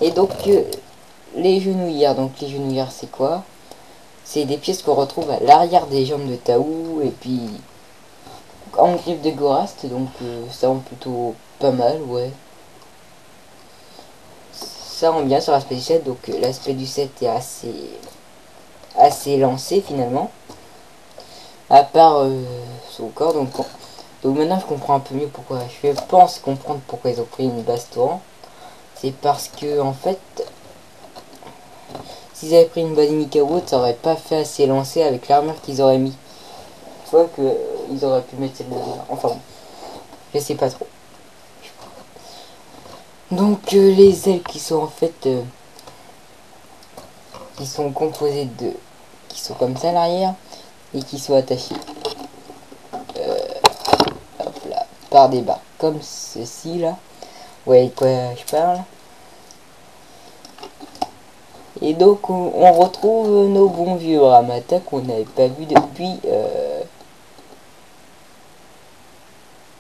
Et donc les genouillères, c'est quoi? C'est des pièces qu'on retrouve à l'arrière des jambes de Taou et puis en griffe de Gorast, donc ça rend plutôt pas mal, ouais. Ça rend bien sur l'aspect du set, donc l'aspect du set est assez lancé finalement. À part son corps, donc maintenant je comprends un peu mieux pourquoi. Je pense comprendre pourquoi ils ont pris une base torrent. C'est parce que en fait, s'ils avaient pris une base Nikawot, ça aurait pas fait assez lancer avec l'armure qu'ils auraient mis. Tu vois que ils auraient pu mettre celle de là. Enfin bon, je sais pas trop. Donc les ailes qui sont en fait qui sont composées de qui sont comme ça à l'arrière et qui sont attachées hop là, par des barres comme ceci là. Ouais, de quoi je parle. Et donc on retrouve nos bons vieux Ramata qu'on n'avait pas vu depuis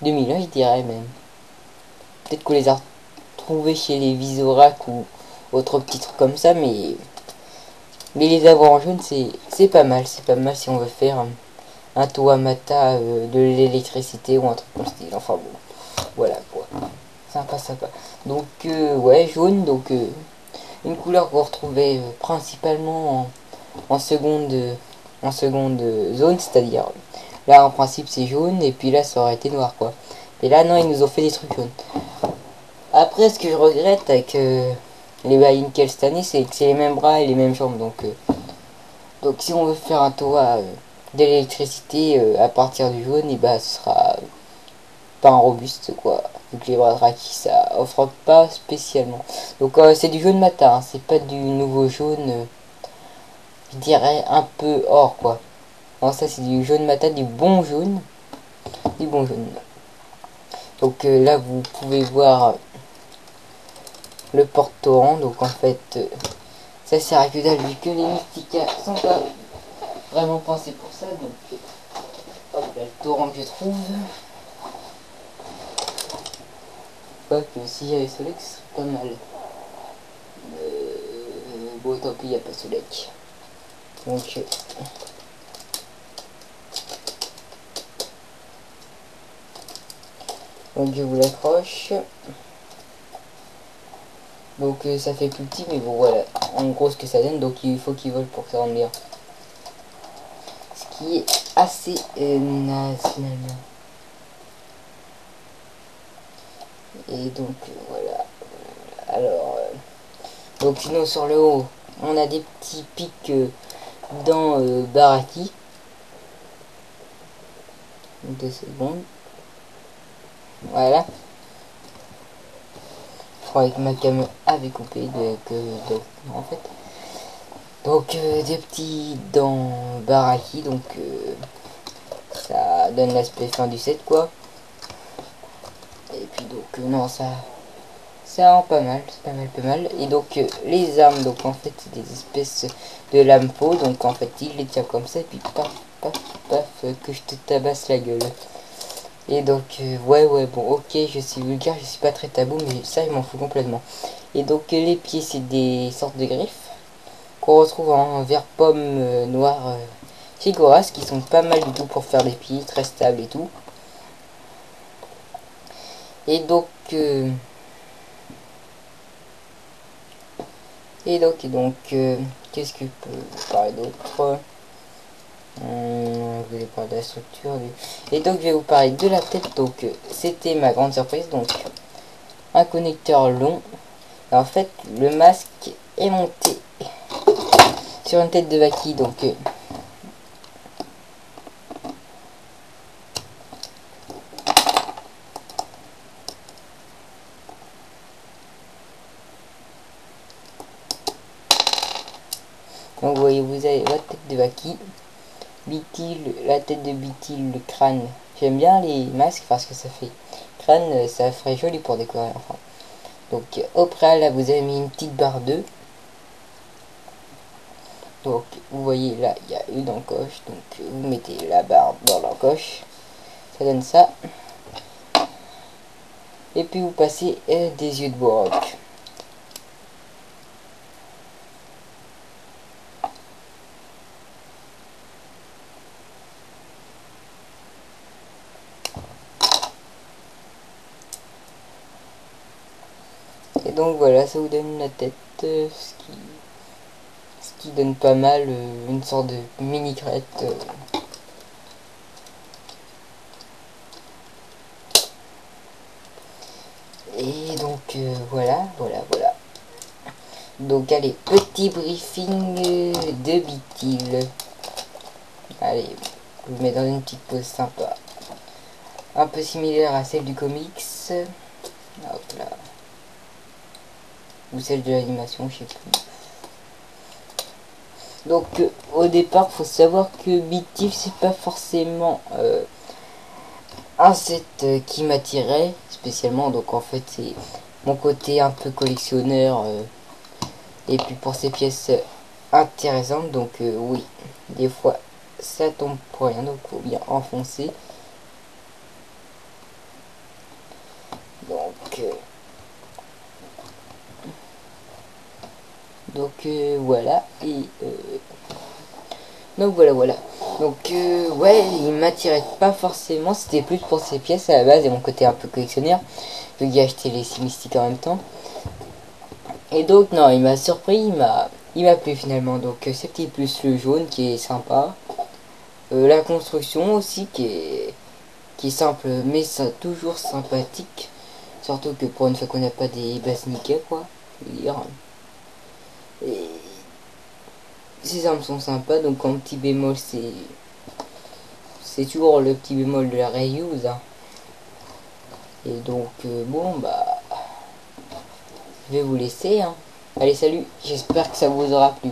2001, je dirais même. Peut-être qu'on les a retrouvés chez les Visorak ou autres petits trucs comme ça, mais les avoir en jaune c'est pas mal. C'est pas mal si on veut faire un Toamata de l'électricité ou un truc comme style. Enfin bon, voilà quoi. Sympa, sympa. Donc ouais, jaune, donc une couleur qu'on retrouvait principalement en seconde zone, c'est-à-dire là en principe c'est jaune et puis là ça aurait été noir quoi. Et là non, ils nous ont fait des trucs jaunes. Après, ce que je regrette avec les Bainkel cette année, c'est que c'est les mêmes bras et les mêmes jambes, donc si on veut faire un toit de l'électricité à partir du jaune, et bah ce sera pas un robuste quoi. Donc les bras de Raki ça offre pas spécialement. Donc c'est du jaune matin, hein, c'est pas du nouveau jaune, je dirais un peu or quoi. Non, ça c'est du jaune matin, du bon jaune. Du bon jaune. Donc là vous pouvez voir le porte-torrent. Donc en fait ça sert à que dalle vu que les Mystica sont pas vraiment pensés pour ça. Donc hop là le torrent que je trouve. Que si j'avais Solex ce serait pas mal. Bon tant pis, il n'y a pas Solex. Donc je vous l'accroche. Donc ça fait plus petit, mais bon voilà, en gros ce que ça donne. Donc il faut qu'il vole pour que ça rentre bien. Ce qui est assez nationalement. Et donc voilà. Alors donc sinon sur le haut, on a des petits pics dans Baraki. 2 secondes. Voilà. Je crois que ma cam avait coupé en fait. Donc des petits dans Baraki, donc ça donne l'aspect fin du set quoi. Et puis donc non ça rend pas mal, c'est pas mal. Et donc les armes, donc en fait c'est des espèces de lames faux, donc en fait il les tient comme ça et puis paf paf paf que je te tabasse la gueule. Et donc ouais bon ok, je suis vulgaire, je suis pas très tabou, mais ça je m'en fous complètement. Et donc les pieds c'est des sortes de griffes qu'on retrouve en vert pomme noir chez Goras, qui sont pas mal du tout pour faire des pieds très stables et tout. Et donc qu'est-ce que je peux parler d'autre? Je vais parler de la structure et donc je vais vous parler de la tête. Donc c'était ma grande surprise, donc un connecteur long. Et en fait le masque est monté sur une tête de Vaki, donc vous voyez, vous avez la tête de Vaki, Bitil, la tête de Bitil, le crâne. J'aime bien les masques parce que ça fait crâne, ça ferait joli pour décorer enfin. Donc au préalable vous avez mis une petite barre 2. Donc vous voyez là il y a une encoche, donc vous mettez la barre dans l'encoche, ça donne ça. Et puis vous passez des yeux de Borok. Donc voilà, ça vous donne la tête, ce qui donne pas mal, une sorte de mini crête. Et donc voilà. Donc allez, petit briefing de Bitil. Allez, je vous mets dans une petite pause sympa. Un peu similaire à celle du comics. Hop là. Ou celle de l'animation, je sais plus. Donc au départ, faut savoir que Bitil, c'est pas forcément un set qui m'attirait spécialement. Donc en fait, c'est mon côté un peu collectionneur. Et puis pour ces pièces intéressantes, donc oui, des fois ça tombe pour rien, donc faut bien enfoncer. Donc voilà. Et donc voilà. Donc ouais, il m'attirait pas forcément, c'était plus pour ces pièces à la base et mon côté un peu collectionneur, vu que j'ai acheté les 6 mystiques en même temps. Et donc non, il m'a surpris, il m'a plu finalement. Donc c'est plus le jaune qui est sympa. La construction aussi qui est simple mais ça toujours sympathique. Surtout que pour une fois qu'on n'a pas des bases nickel quoi. Je veux dire. Et ces armes sont sympas, donc en petit bémol c'est toujours le petit bémol de la reuse. Hein. Et donc bon bah je vais vous laisser. Hein. Allez salut, j'espère que ça vous aura plu.